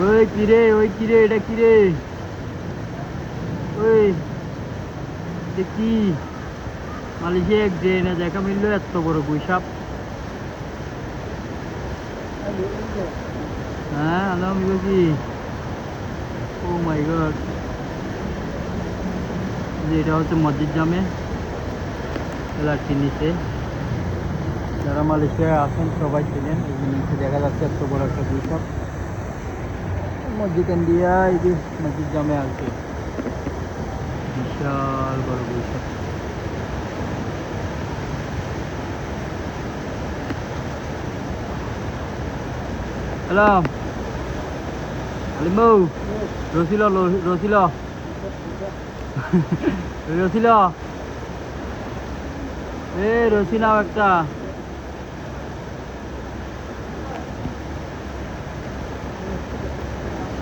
ওই কিরে এটা কিরে? ওই এটা কি? মালয়েশিয়া এক ড্রেনে দেখা মিললো এত বড় গুইসাপ। হ্যাঁ হ্যালো আমি বলছি, ও মাই গড, যে এটা হচ্ছে মসজিদ জামে লাঠির নিচে। যারা মালয়েশিয়ায় আসেন সবাই ছিলেন, এই যে নিচে দেখা যাচ্ছে এত বড় একটা গুইসাপ। মসজিদ ইন্ডিয়া এই যে মসজিদ জামে আছে, বিশাল বড় গুইসাপ। হ্যালো আলিম বউ, রসিল রসিল রসিল, এ রসি নাও একটা।